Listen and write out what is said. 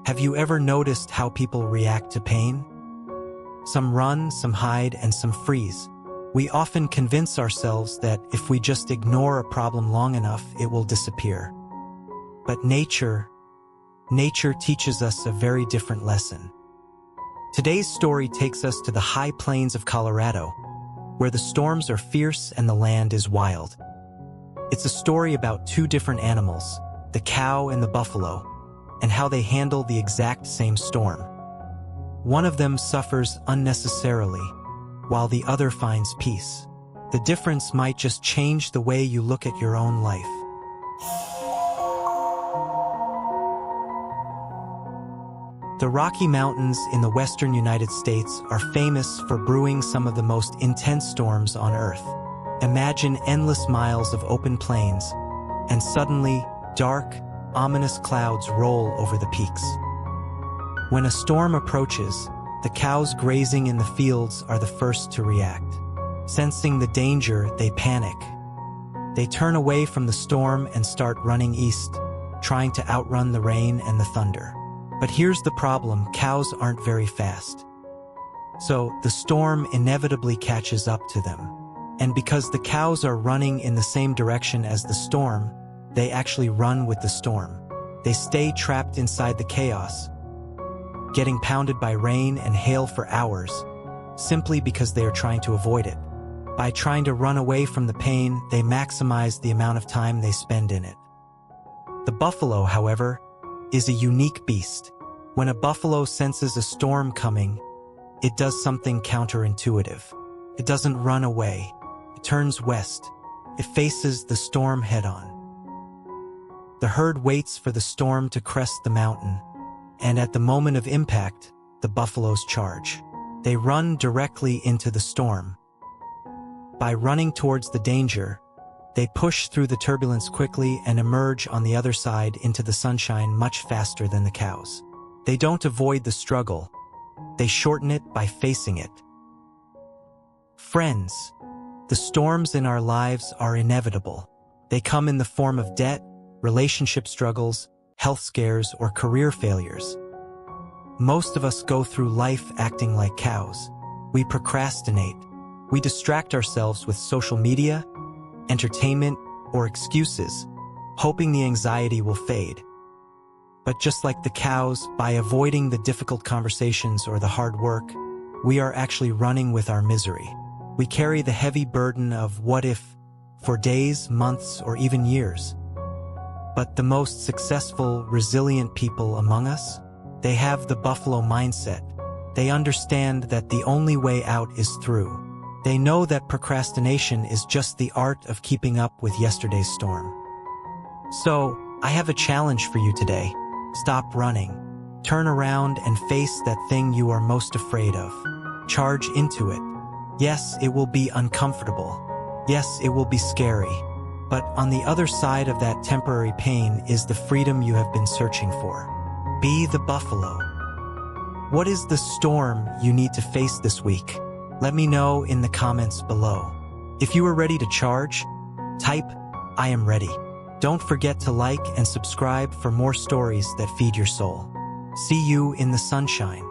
Have you ever noticed how people react to pain? Some run, some hide, and some freeze. We often convince ourselves that if we just ignore a problem long enough, it will disappear. But nature teaches us a very different lesson. Today's story takes us to the high plains of Colorado, where the storms are fierce and the land is wild. It's a story about two different animals, the cow and the buffalo, and how they handle the exact same storm. One of them suffers unnecessarily, while the other finds peace. The difference might just change the way you look at your own life. The Rocky Mountains in the western United States are famous for brewing some of the most intense storms on Earth. Imagine endless miles of open plains, and suddenly, dark, ominous clouds roll over the peaks. When a storm approaches, the cows grazing in the fields are the first to react. Sensing the danger, they panic. They turn away from the storm and start running east, trying to outrun the rain and the thunder. But here's the problem: cows aren't very fast. So the storm inevitably catches up to them. And because the cows are running in the same direction as the storm, they actually run with the storm. They stay trapped inside the chaos, getting pounded by rain and hail for hours, simply because they are trying to avoid it. By trying to run away from the pain, they maximize the amount of time they spend in it. The buffalo, however, is a unique beast. When a buffalo senses a storm coming, it does something counterintuitive. It doesn't run away. It turns west. It faces the storm head-on. The herd waits for the storm to crest the mountain, and at the moment of impact, the buffaloes charge. They run directly into the storm. By running towards the danger, they push through the turbulence quickly and emerge on the other side into the sunshine much faster than the cows. They don't avoid the struggle. They shorten it by facing it. Friends, the storms in our lives are inevitable. They come in the form of debt, relationship struggles, health scares, or career failures. Most of us go through life acting like cows. We procrastinate. We distract ourselves with social media, entertainment, or excuses, hoping the anxiety will fade. But just like the cows, by avoiding the difficult conversations or the hard work, we are actually running with our misery. We carry the heavy burden of what if for days, months, or even years. But the most successful, resilient people among us, they have the buffalo mindset. They understand that the only way out is through. They know that procrastination is just the art of keeping up with yesterday's storm. So, I have a challenge for you today. Stop running. Turn around and face that thing you are most afraid of. Charge into it. Yes, it will be uncomfortable. Yes, it will be scary. But on the other side of that temporary pain is the freedom you have been searching for. Be the buffalo. What is the storm you need to face this week? Let me know in the comments below. If you are ready to charge, type, "I am ready." Don't forget to like and subscribe for more stories that feed your soul. See you in the sunshine.